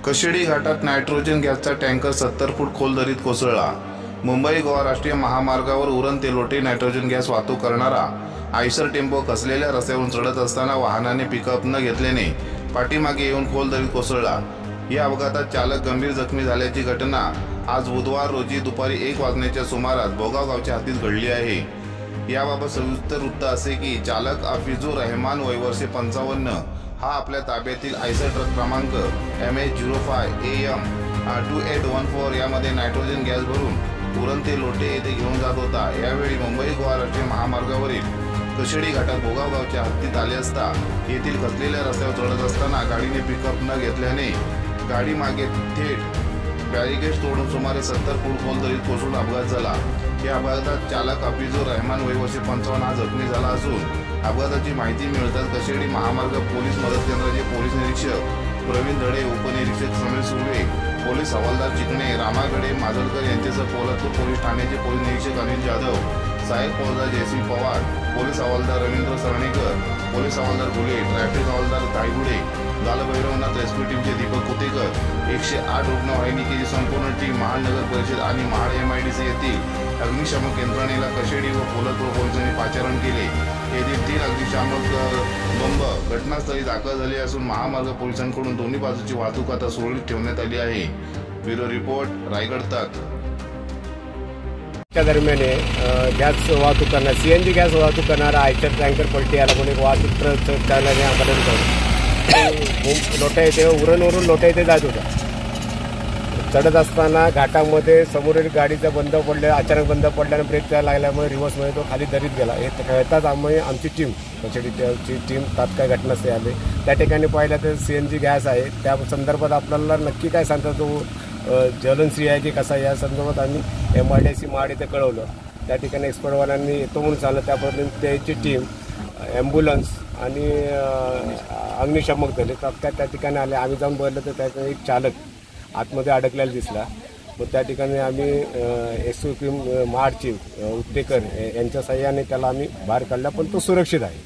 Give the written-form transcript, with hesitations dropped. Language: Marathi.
कशेडी घाटात नायट्रोजन गॅसचा टँकर 70 फूट खोल दरीत कोसळला। मुंबई गोवा राष्ट्रीय महामार्गावर उरण ते लोटे नायट्रोजन गॅस वाहतूक करणारा आयशर टेम्पो कसलेल्या रस्त्यावरून चढत असताना वाहनाने पिकअप न घेतल्याने पाठीमागे येऊन खोल दरीत कोसळला। या अपघातात चालक गंभीर जखमी झाल्याची घटना आज बुधवार रोजी दुपारी 1 वाजण्याच्या सुमारास भोगाव गावच्या हद्दीत घडली आहे। याबाबत सविस्तर वृत्त असे की चालक अफिजुर रहमान वय वर्षे 55 हा आपल्या ताब्यातील आयशर ट्रक क्रमांक MH05AM 2814 यामध्ये नायट्रोजन गॅस भरून उरण ते लोटे येथे घेऊन जात होता। यावेळी मुंबई गोवा राष्ट्रीय महामार्गावरील कशेडी घाटात भोगाव गावच्या हद्दीत आले असता येथील खचलेल्या रस्त्यावर चढत असताना गाडीने पिकअप न घेतल्याने गाडी मागे थेट बॅरिकेड तोडून सुमारे 70 फूट खोल दरीत कोसळून अपघात झाला। या अपघातात चालक अफिजुर रहमान वय वर्षे 55 हा जखमी झाला असून अपघाताची माहिती मिळताच कशेडी महामार्ग पोलीस मदत केंद्राचे पोलीस निरीक्षक प्रवीण धडे, उपनिरीक्षक समीर सुर्वे, पोलीस हवालदार चिकणे, रामागडे, माजलकर यांच्यासह पोलादपूर पोलीस ठाण्याचे पोलीस निरीक्षक अनिल जाधव, सहाय्यक फौजदार जयसिंग पवार, पोलीस हवालदार रवींद्र सरणेकर, पोलीस हवालदार गुले, ट्रॅफिक हवालदार धायगुडे, बालभैरवनाथ रेस्क्यू टीमचे दीपक कुतेकर, 108 रुग्णवाहिनीची संपूर्ण टीम, महानगर परिषद आणि महाड MIDC येथील अग्निशमन यंत्रणेला कशेडी व पोलादपूर पोलिसांनी पाचारण केले। येथील 3 अग्निशामक बंब घटनास्थळी दाखल झाले असून महामार्ग पोलिसांकडून दोन्ही बाजूची वाहतूक आता सुरळीत ठेवण्यात आली आहे। ब्युरो रिपोर्ट, रायगड तक। त्या दरम्यान गॅस वाहतूक करणार CNG गॅस वाहतूक करणारा आयशर टँकर पलटी आला म्हणून वाहतूक ट्रक चालल्याने अपघात झाला। लोटा येथे उरणवरून लोटा येथे जात होता। चढत असताना घाटामध्ये समोरील गाडीचा बंद पडल्या अचानक बंद पडल्याने ब्रेक त्याला लागल्यामुळे रिव्हर्समध्ये तो खाली दरीत गेला। हे कळताच आमची टीम कशेडीची टीम तात्काळ घटनास्थळी आली। त्या ठिकाणी पाहिलं तर CNG गॅस आहे, त्या संदर्भात आपल्याला नक्की काय सांगतात तो ज्वलनशील आहे की कसा या संदर्भात आम्ही MIDC महाड इथे कळवलं। त्या ठिकाणी एक्सपर्टवाल्यांनी येतो म्हणून चाललं, त्यापर्यंत त्याची टीम ॲम्ब्युलन्स आणि अग्निशमक दल तात्काळ त्या ठिकाणी आले। आम्ही जाऊन बघितलं तर त्याचा एक चालक आतमध्ये अडकलेला दिसला। मग त्या ठिकाणी आम्ही SOP महाडची उत्तेकर यांच्या सहाय्याने त्याला आम्ही बाहेर काढला, पण तो सुरक्षित आहे।